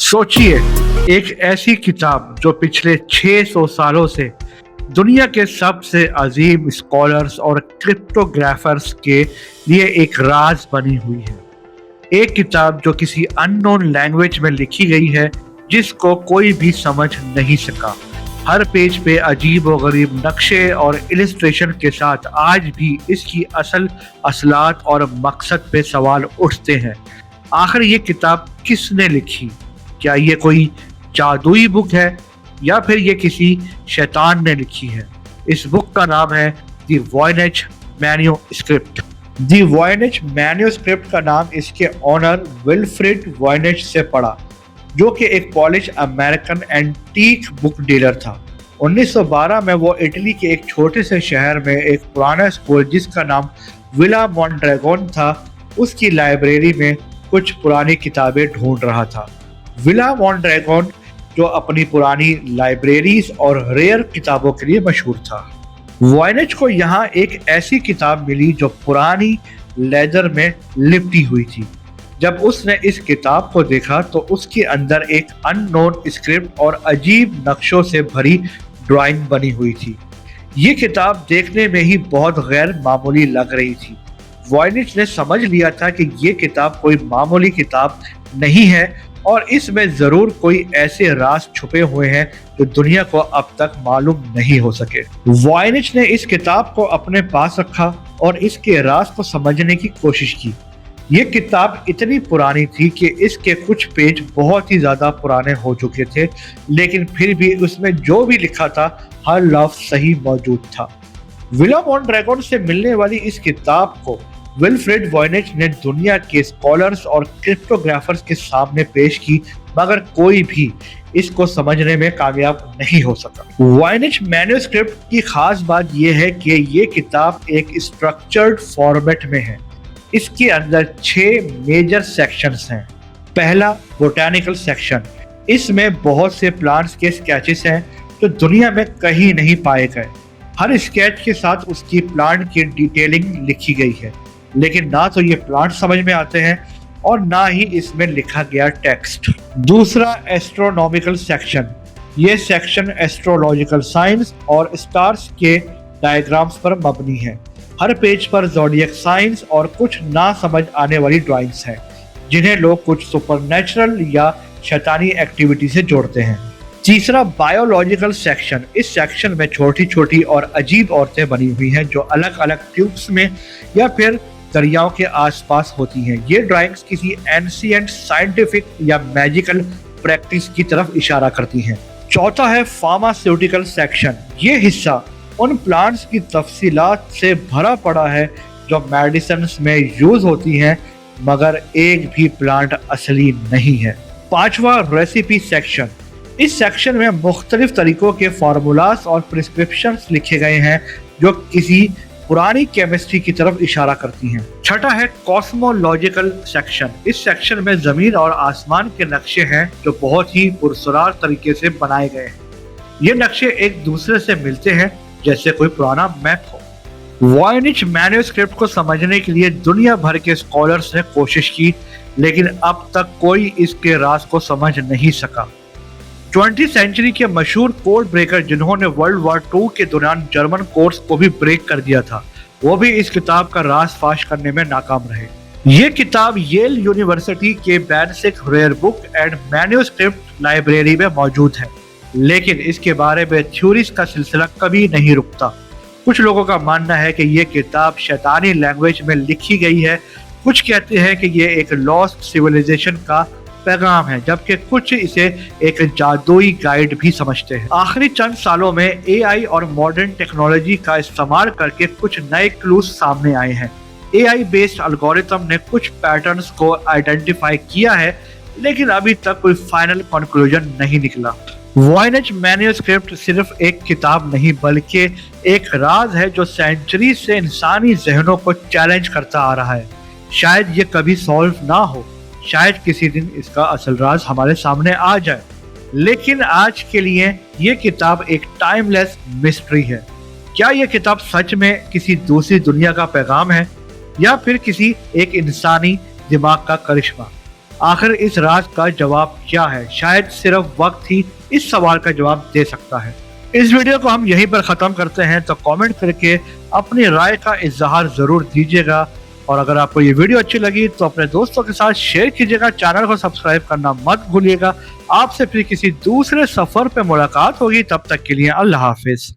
सोचिए, एक ऐसी किताब जो पिछले 600 सालों से दुनिया के सबसे अजीम स्कॉलर्स और क्रिप्टोग्राफर्स के लिए एक राज बनी हुई है। एक किताब जो किसी अननोन लैंग्वेज में लिखी गई है, जिसको कोई भी समझ नहीं सका। हर पेज पे अजीब व गरीब नक्शे और इलिस्ट्रेशन के साथ आज भी इसकी असलात और मकसद पे सवाल उठते हैं। आखिर ये किताब किसने लिखी? क्या ये कोई जादुई बुक है या फिर ये किसी शैतान ने लिखी है? इस बुक का नाम है दी वॉयनेज मैन्यूस्क्रिप्ट। दी वॉयनेज मैन्यूस्क्रिप्ट का नाम इसके ऑनर विल्फ्रेड वॉयनेज से पड़ा, जो कि एक polish American antique book dealer था। 1912 में वो इटली के एक छोटे से शहर में एक पुराना स्कूल जिसका नाम विला मॉन्ड्रैगोन था, उसकी लाइब्रेरी में कुछ पुरानी किताबें ढूंढ रहा था। विला मॉन्ड्रैगोन जो अपनी पुरानी लाइब्रेरीज और रेयर किताबों के लिए मशहूर था। वॉयनेज को यहाँ एक ऐसी किताब मिली जो पुरानी लेदर में लिपटी हुई थी। जब उसने इस किताब को देखा तो उसके अंदर एक अननोन स्क्रिप्ट और अजीब नक्शों से भरी ड्राइंग बनी हुई थी। ये किताब देखने में ही बहुत गैर मामूली लग रही थी। वॉयनेज ने समझ लिया था कि ये किताब कोई मामूली किताब नहीं है और इसमें जरूर कोई ऐसे राज छुपे हुए हैं जो दुनिया को अब तक मालूम नहीं हो सके। वॉयनेज ने इस किताब को अपने पास रखा और इसके राज को समझने की कोशिश की। ये किताब इतनी पुरानी थी कि इसके कुछ पेज बहुत ही ज्यादा पुराने हो चुके थे, लेकिन फिर भी उसमें जो भी लिखा था हर लफ्ज सही मौजूद था। विला मॉन्ड्रैगोन से मिलने वाली इस किताब को विल्फ्रेड वॉयनेज ने दुनिया के स्कॉलर्स और क्रिप्टोग्राफर्स के सामने पेश की, मगर कोई भी इसको समझने में कामयाब नहीं हो सका। वॉयनेज मैन्यूस्क्रिप्ट की खास बात यह है कि ये किताब एक स्ट्रक्चर्ड फॉर्मेट में है। इसके अंदर 6 मेजर सेक्शंस हैं। पहला, बोटैनिकल सेक्शन। इसमें बहुत से प्लांट्स के स्केचेस हैं जो दुनिया में कहीं नहीं पाए गए। हर स्केच के साथ उसकी प्लांट की डिटेलिंग लिखी गई है, लेकिन ना तो ये प्लांट समझ में आते हैं और ना ही इसमें लिखा गया टेक्स्ट। दूसरा, एस्ट्रोनॉमिकल सेक्शन। ये सेक्शन एस्ट्रोलॉजिकल साइंस और स्टार्स के डायग्राम्स पर मबनी है। हर पेज पर ज़ोडिएक साइंस और कुछ ना समझ आने वाली ड्राइंग्स हैं, जिन्हें लोग कुछ सुपरनैचुरल या शैतानी एक्टिविटी से जोड़ते हैं। तीसरा, बायोलॉजिकल सेक्शन। इस सेक्शन में छोटी छोटी और अजीब औरतें बनी हुई हैं जो अलग अलग ट्यूब्स में या फिर दरियाओं के आसपास होती हैं। ये ड्राइंग्स किसी एंशिएंट साइंटिफिक या मैजिकल प्रैक्टिस की तरफ इशारा करती हैं। चौथा है फार्मास्यूटिकल सेक्शन। ये हिस्सा उन प्लांट्स की तफसीलात से भरा पड़ा है जो मेडिसिन में यूज होती हैं, मगर एक भी प्लांट असली नहीं है। पांचवा, रेसिपी सेक्शन। इस सेक्शन में मुख्तलिफ तरीकों के फार्मूलास और प्रिस्क्रिप्शंस लिखे गए हैं जो किसी पुरानी केमिस्ट्री की तरफ इशारा करती हैं। छठा है कॉस्मोलॉजिकल सेक्शन। इस सेक्शन में जमीन और आसमान के नक्शे हैं जो बहुत ही पुरसरार तरीके से बनाए गए हैं। ये नक्शे एक दूसरे से मिलते हैं जैसे कोई पुराना मैप हो। वॉयनेज मैन्यूस्क्रिप्ट को समझने के लिए दुनिया भर के स्कॉलर्स ने कोशिश की, लेकिन अब तक कोई इसके राज को समझ नहीं सका। 20वीं सेंचुरी के मशहूर कोड ब्रेकर जिन्होंने वर्ल्ड वॉर 2 के दौरान जर्मन कोर्स को भी ब्रेक कर दिया था, वो भी इस किताब का राज फाश करने में नाकाम रहे। ये किताब येल यूनिवर्सिटी के basic rare book and manuscript library में मौजूद है, लेकिन इसके बारे में थ्योरीज का सिलसिला कभी नहीं रुकता। कुछ लोगों का मानना है कि ये किताब शैतानी लैंग्वेज में लिखी गई है। कुछ कहते हैं कि ये एक लॉस्ट सिविलाइजेशन का पैगाम है, जबकि कुछ इसे एक जादुई गाइड भी समझते हैं। आखिरी चंद सालों में एआई और मॉडर्न टेक्नोलॉजी का इस्तेमाल करके कुछ नए क्लूज सामने आए हैं। एआई बेस्ड एल्गोरिथम ने कुछ पैटर्न्स को आइडेंटिफाई किया है, लेकिन अभी तक कोई फाइनल कंक्लूजन नहीं निकला। वॉयनेज मैन्यूस्क्रिप्ट सिर्फ एक किताब नहीं बल्कि एक राज है जो सेंचुरी से इंसानी जहनों को चैलेंज करता आ रहा है। शायद ये कभी सॉल्व ना हो, शायद किसी दिन इसका असल राज हमारे सामने आ जाए, लेकिन आज के लिए ये किताब एक टाइमलेस मिस्ट्री है। क्या ये किताब सच में किसी दूसरी दुनिया का पैगाम है या फिर किसी एक इंसानी दिमाग का करिश्मा? آخر اس راز کا جواب کیا ہے؟ شاید صرف وقت ہی اس سوال کا جواب دے سکتا ہے۔ اس ویڈیو کو ہم یہیں پر ختم کرتے ہیں، تو کامنٹ کر کے اپنی رائے کا اظہار ضرور دیجیے گا، اور اگر آپ کو یہ ویڈیو اچھی لگی تو اپنے دوستوں کے ساتھ شیئر کیجیے گا، چینل کو سبسکرائب کرنا مت بھولیے گا۔ آپ سے پھر کسی دوسرے سفر پہ ملاقات ہوگی، تب تک کے لیے اللہ حافظ۔